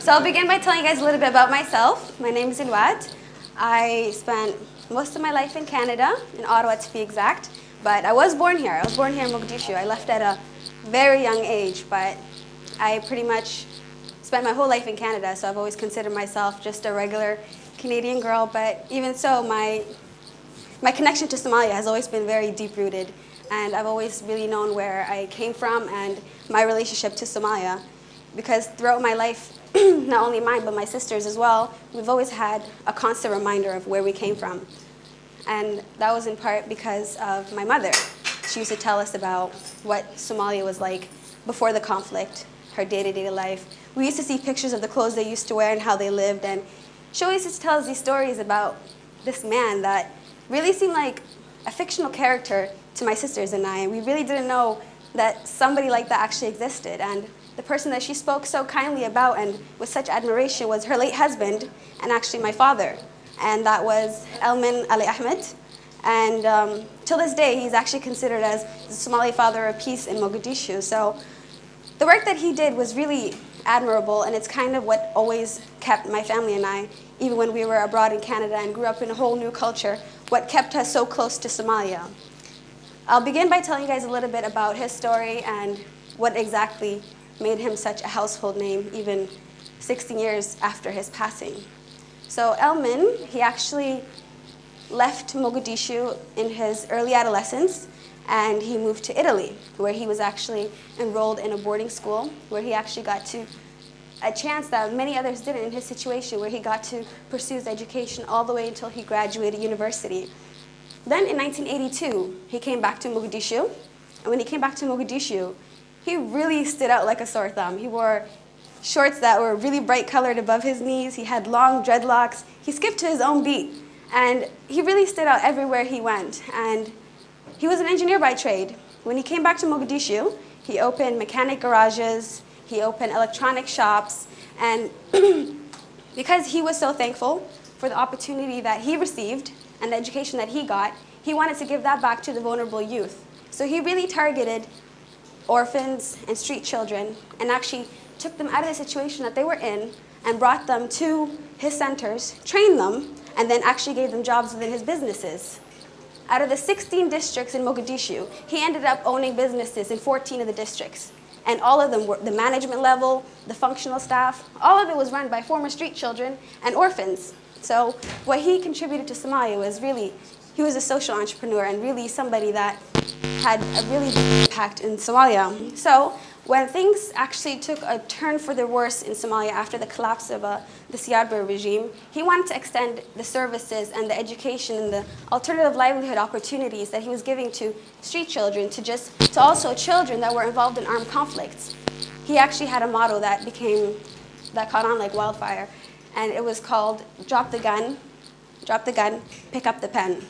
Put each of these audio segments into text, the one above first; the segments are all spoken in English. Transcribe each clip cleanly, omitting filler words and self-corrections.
So I'll begin by telling you guys a little bit about myself. My name is Ilwad. I spent most of my life in Canada, in Ottawa to be exact, but I was born here. I was born here in Mogadishu. I left at a very young age, but I pretty much spent my whole life in Canada, so I've always considered myself just a regular Canadian girl, but even so, my connection to Somalia has always been very deep-rooted, and I've always really known where I came from and my relationship to Somalia, because throughout my life, not only mine, but my sisters as well, we've always had a constant reminder of where we came from. And that was in part because of my mother. She used to tell us about what Somalia was like before the conflict, her day-to-day life. We used to see pictures of the clothes they used to wear and how they lived, and she always used to tell us these stories about this man that really seemed like a fictional character to my sisters and I, and we really didn't know that somebody like that actually existed. And the person that she spoke so kindly about and with such admiration was her late husband and actually my father. And that was Elman Ahmed. And till this day, he's actually considered as the Somali father of peace in Mogadishu. So the work that he did was really admirable, and it's kind of what always kept my family and I, even when we were abroad in Canada and grew up in a whole new culture, what kept us so close to Somalia. I'll begin by telling you guys a little bit about his story and what exactly made him such a household name even 16 years after his passing. So Elman, he actually left Mogadishu in his early adolescence, and he moved to Italy, where he was actually enrolled in a boarding school, where he actually got to a chance that many others didn't in his situation, where he got to pursue his education all the way until he graduated university. Then in 1982, he came back to Mogadishu, and when he came back to Mogadishu, he really stood out like a sore thumb. He wore shorts that were really bright colored above his knees. He had long dreadlocks. He skipped to his own beat. And he really stood out everywhere he went. And he was an engineer by trade. When he came back to Mogadishu, he opened mechanic garages, he opened electronic shops, and because he was so thankful for the opportunity that he received and the education that he got, he wanted to give that back to the vulnerable youth. So he really targeted orphans and street children and actually took them out of the situation that they were in and brought them to his centers, trained them, and then actually gave them jobs within his businesses. Out of the 16 districts in Mogadishu, he ended up owning businesses in 14 of the districts. And all of them were the management level, the functional staff, all of it was run by former street children and orphans. So what he contributed to Somalia was really, he was a social entrepreneur and really somebody that had a really big impact in Somalia. So when things actually took a turn for the worse in Somalia after the collapse of the Siad Barre regime, he wanted to extend the services and the education and the alternative livelihood opportunities that he was giving to street children to also children that were involved in armed conflicts. He actually had a motto that caught on like wildfire, and it was called drop the gun, pick up the pen.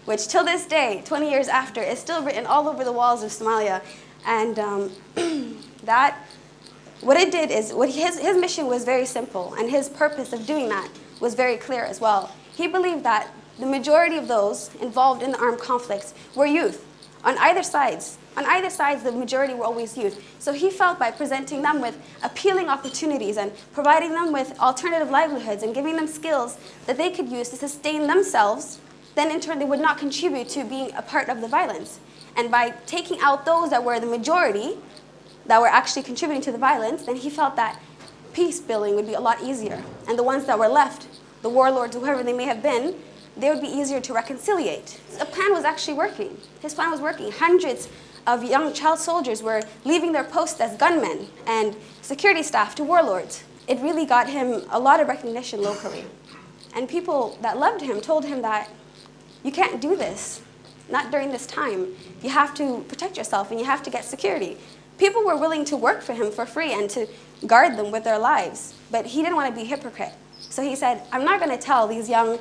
Which till this day, 20 years after, is still written all over the walls of Somalia. And what it did is, his mission was very simple, and his purpose of doing that was very clear as well. He believed that the majority of those involved in the armed conflicts were youth, on either sides. On either sides, the majority were always youth. So he felt by presenting them with appealing opportunities and providing them with alternative livelihoods and giving them skills that they could use to sustain themselves, then in turn they would not contribute to being a part of the violence. And by taking out those that were the majority, that were actually contributing to the violence, then he felt that peace building would be a lot easier. And the ones that were left, the warlords, whoever they may have been, they would be easier to reconciliate. The plan was actually working. His plan was working. Hundreds of young child soldiers were leaving their posts as gunmen and security staff to warlords. It really got him a lot of recognition locally. And people that loved him told him that you can't do this, not during this time. You have to protect yourself and you have to get security. People were willing to work for him for free and to guard them with their lives, but he didn't want to be a hypocrite. So he said, I'm not going to tell these young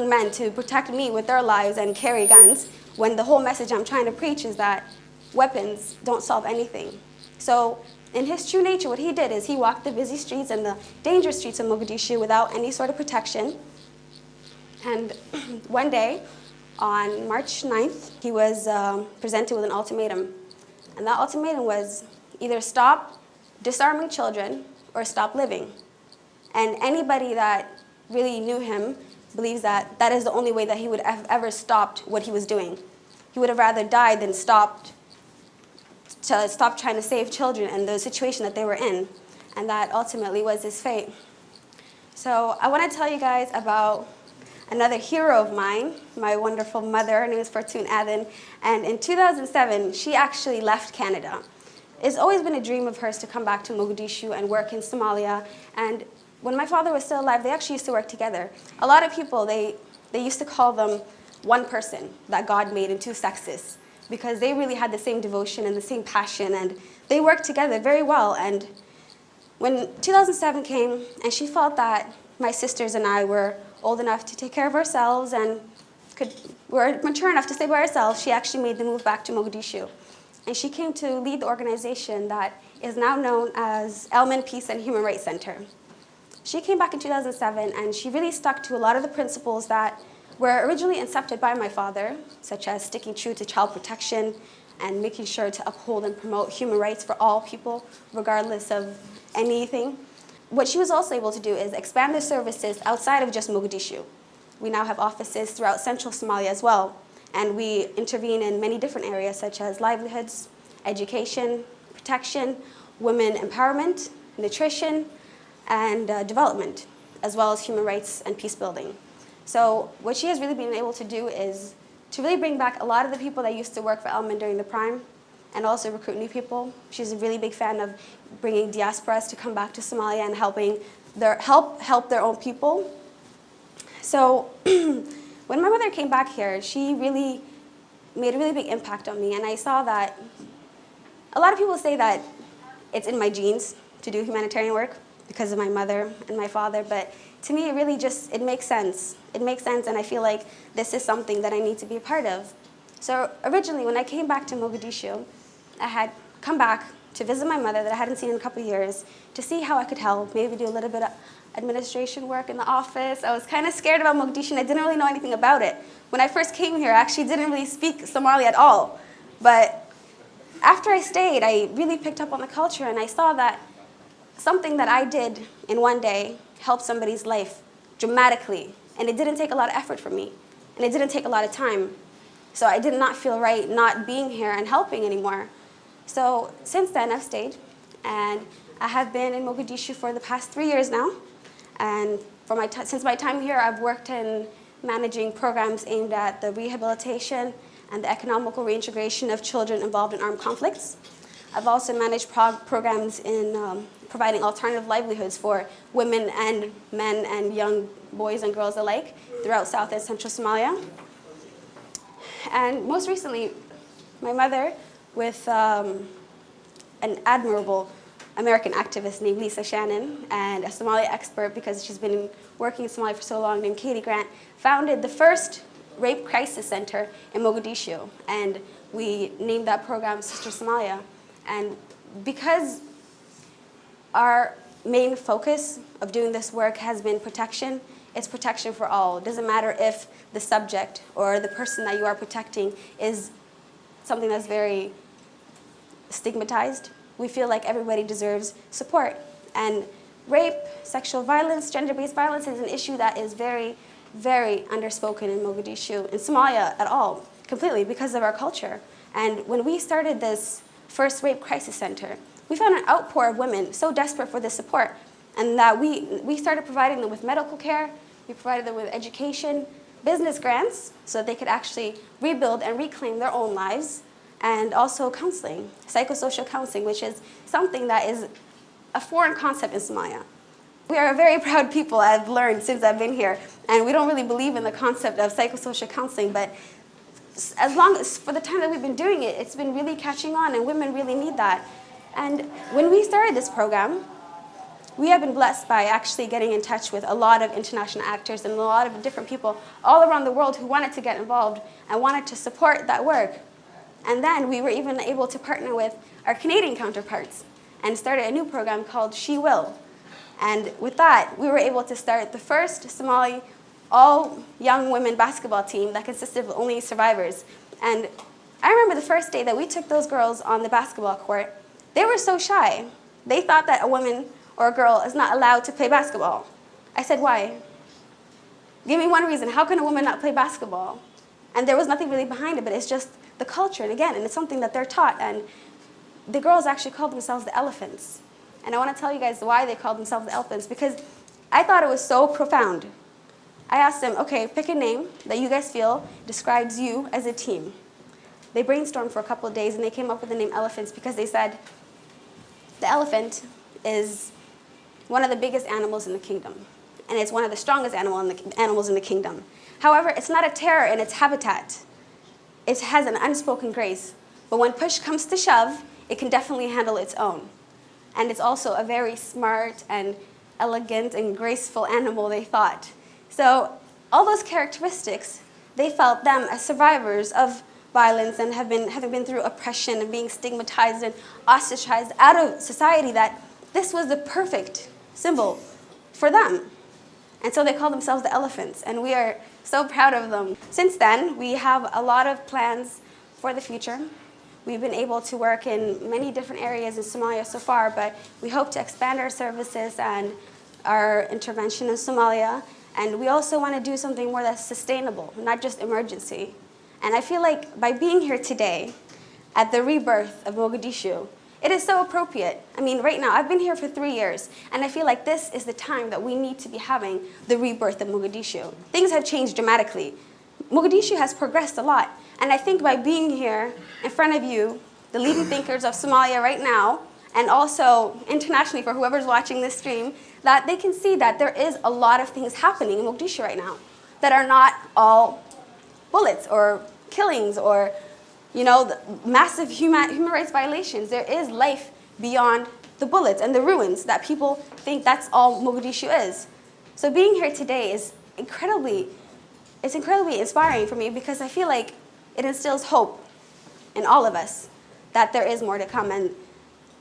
men to protect me with their lives and carry guns when the whole message I'm trying to preach is that weapons don't solve anything. So in his true nature, what he did is he walked the busy streets and the dangerous streets of Mogadishu without any sort of protection. And one day, on March 9th, he was presented with an ultimatum. And that ultimatum was either stop disarming children or stop living. And anybody that really knew him believes that that is the only way that he would have ever stopped what he was doing. He would have rather died than stop trying to save children in the situation that they were in. And that ultimately was his fate. So I want to tell you guys about another hero of mine, my wonderful mother. Her name is Fortune Aden. And in 2007, she actually left Canada. It's always been a dream of hers to come back to Mogadishu and work in Somalia. And when my father was still alive, they actually used to work together. A lot of people, they used to call them one person that God made in two sexes, because they really had the same devotion and the same passion, and they worked together very well. And when 2007 came, and she felt that my sisters and I were old enough to take care of ourselves and were mature enough to stay by ourselves, she actually made the move back to Mogadishu. And she came to lead the organization that is now known as Elman Peace and Human Rights Center. She came back in 2007, and she really stuck to a lot of the principles that were originally incepted by my father, such as sticking true to child protection and making sure to uphold and promote human rights for all people, regardless of anything. What she was also able to do is expand the services outside of just Mogadishu. We now have offices throughout central Somalia as well, and we intervene in many different areas such as livelihoods, education, protection, women empowerment, nutrition, and development, as well as human rights and peace building. So what she has really been able to do is to really bring back a lot of the people that used to work for Elman during the prime, and also recruit new people. She's a really big fan of bringing diasporas to come back to Somalia and helping help their own people. So when my mother came back here, she really made a really big impact on me, and I saw that a lot of people say that it's in my genes to do humanitarian work because of my mother and my father, but to me, it makes sense. It makes sense, and I feel like this is something that I need to be a part of. So originally, when I came back to Mogadishu, I had come back to visit my mother that I hadn't seen in a couple of years, to see how I could help, maybe do a little bit of administration work in the office. I was kind of scared about Mogadishu, and I didn't really know anything about it. When I first came here, I actually didn't really speak Somali at all. But after I stayed, I really picked up on the culture, and I saw that something that I did in one day helped somebody's life dramatically. And it didn't take a lot of effort from me. And it didn't take a lot of time. So I did not feel right not being here and helping anymore. So since then, I've stayed. And I have been in Mogadishu for the past 3 years now. And since my time here, I've worked in managing programs aimed at the rehabilitation and the economical reintegration of children involved in armed conflicts. I've also managed programs in providing alternative livelihoods for women and men and young boys and girls alike throughout South and Central Somalia. And most recently, my mother, with an admirable American activist named Lisa Shannon, and a Somalia expert because she's been working in Somalia for so long, named Katie Grant, founded the first rape crisis center in Mogadishu. And we named that program Sister Somalia. And because our main focus of doing this work has been protection, it's protection for all. It doesn't matter if the subject or the person that you are protecting is something that's very stigmatized. We feel like everybody deserves support. And rape, sexual violence, gender-based violence is an issue that is very, very underspoken in Mogadishu, in Somalia at all, completely because of our culture. And when we started this first rape crisis center, we found an outpour of women so desperate for this support, and that we started providing them with medical care, we provided them with education, business grants, so that they could actually rebuild and reclaim their own lives, and also counseling, psychosocial counseling, which is something that is a foreign concept in Somalia. We are a very proud people, I've learned since I've been here, and we don't really believe in the concept of psychosocial counseling, but as long as, for the time that we've been doing it, it's been really catching on, and women really need that. And when we started this program, we have been blessed by actually getting in touch with a lot of international actors and a lot of different people all around the world who wanted to get involved and wanted to support that work. And then we were even able to partner with our Canadian counterparts and started a new program called She Will. And with that, we were able to start the first Somali all-young women basketball team that consisted of only survivors. And I remember the first day that we took those girls on the basketball court, they were so shy. They thought that a woman or a girl is not allowed to play basketball. I said, why? Give me one reason. How can a woman not play basketball? And there was nothing really behind it, but it's just the culture, and again, and it's something that they're taught. And the girls actually called themselves the elephants. And I want to tell you guys why they called themselves the elephants, because I thought it was so profound. I asked them, okay, pick a name that you guys feel describes you as a team. They brainstormed for a couple of days, and they came up with the name elephants because they said the elephant is one of the biggest animals in the kingdom, and it's one of the strongest animals in the kingdom. However, it's not a terror in its habitat. It has an unspoken grace, but when push comes to shove, it can definitely handle its own. And it's also a very smart and elegant and graceful animal, they thought. So all those characteristics, they felt them as survivors of violence and having been through oppression and being stigmatized and ostracized out of society, that this was the perfect symbol for them. And so they call themselves the elephants, and we are so proud of them. Since then, we have a lot of plans for the future. We've been able to work in many different areas in Somalia so far, but we hope to expand our services and our intervention in Somalia. And we also want to do something more that's sustainable, not just emergency. And I feel like by being here today at the rebirth of Mogadishu, it is so appropriate. I mean, right now, I've been here for 3 years, and I feel like this is the time that we need to be having the rebirth of Mogadishu. Things have changed dramatically. Mogadishu has progressed a lot, and I think by being here in front of you, the leading thinkers of Somalia right now, and also internationally for whoever's watching this stream, that they can see that there is a lot of things happening in Mogadishu right now that are not all bullets or killings or the massive human rights violations. There is life beyond the bullets and the ruins that people think that's all Mogadishu is. So being here today is incredibly inspiring for me, because I feel like it instills hope in all of us that there is more to come. And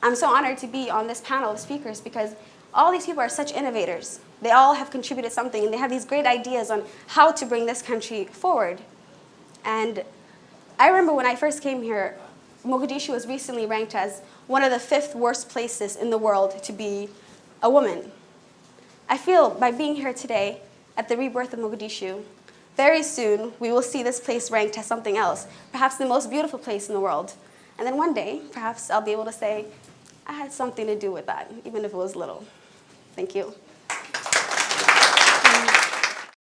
I'm so honored to be on this panel of speakers, because all these people are such innovators. They all have contributed something, and they have these great ideas on how to bring this country forward. And I remember when I first came here, Mogadishu was recently ranked as one of the 5th worst places in the world to be a woman. I feel by being here today at the rebirth of Mogadishu, very soon we will see this place ranked as something else, perhaps the most beautiful place in the world. And then one day, perhaps I'll be able to say, I had something to do with that, even if it was little. Thank you.